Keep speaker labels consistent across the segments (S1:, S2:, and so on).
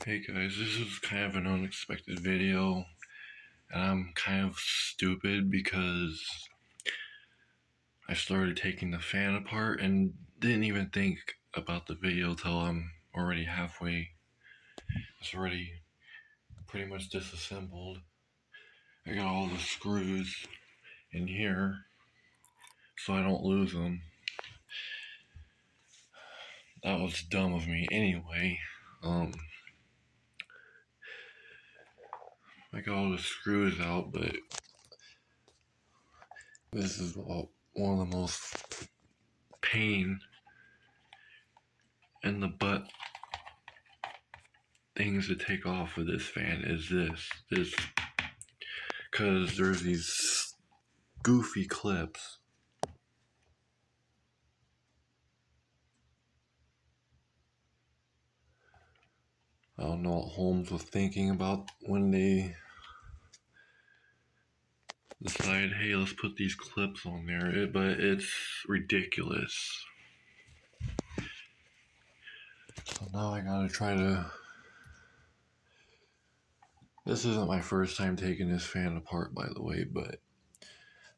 S1: Hey guys, this is kind of an unexpected video, and I'm kind of stupid because I started taking the fan apart and didn't even think about the video till I'm already halfway. It's already pretty much disassembled. I got all the screws in here so I don't lose them. That was dumb of me anyway. I got all the screws out, but this is one of the most pain in the butt things to take off of this fan is this, because there's these goofy clips. I don't know what Holmes was thinking about when they decided, hey, let's put these clips on there, but it's ridiculous. So now I gotta try to... This isn't my first time taking this fan apart, by the way, but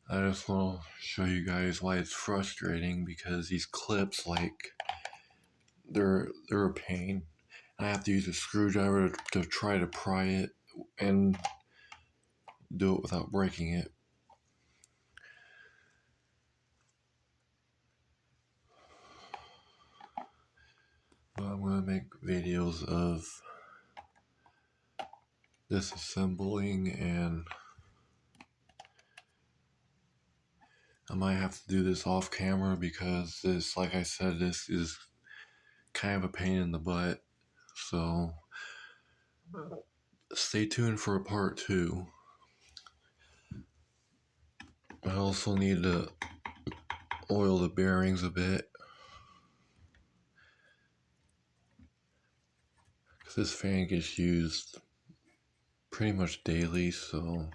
S1: I just want to show you guys why it's frustrating, because these clips, like, they're a pain. I have to use a screwdriver to try to pry it and do it without breaking it. But I'm going to make videos of disassembling, and I might have to do this off camera because this, like I said, this is kind of a pain in the butt. So stay tuned for a part 2. I also need to oil the bearings a bit, because this fan gets used pretty much daily, so...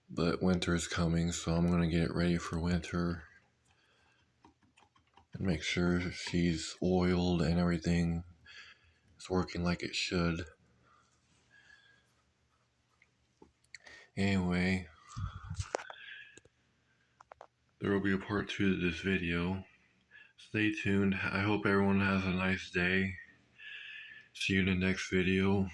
S1: But winter is coming, so I'm going to get it ready for winter and make sure she's oiled and everything is working like it should. Anyway, there will be a part 2 to this video. Stay tuned. I hope everyone has a nice day. See you in the next video.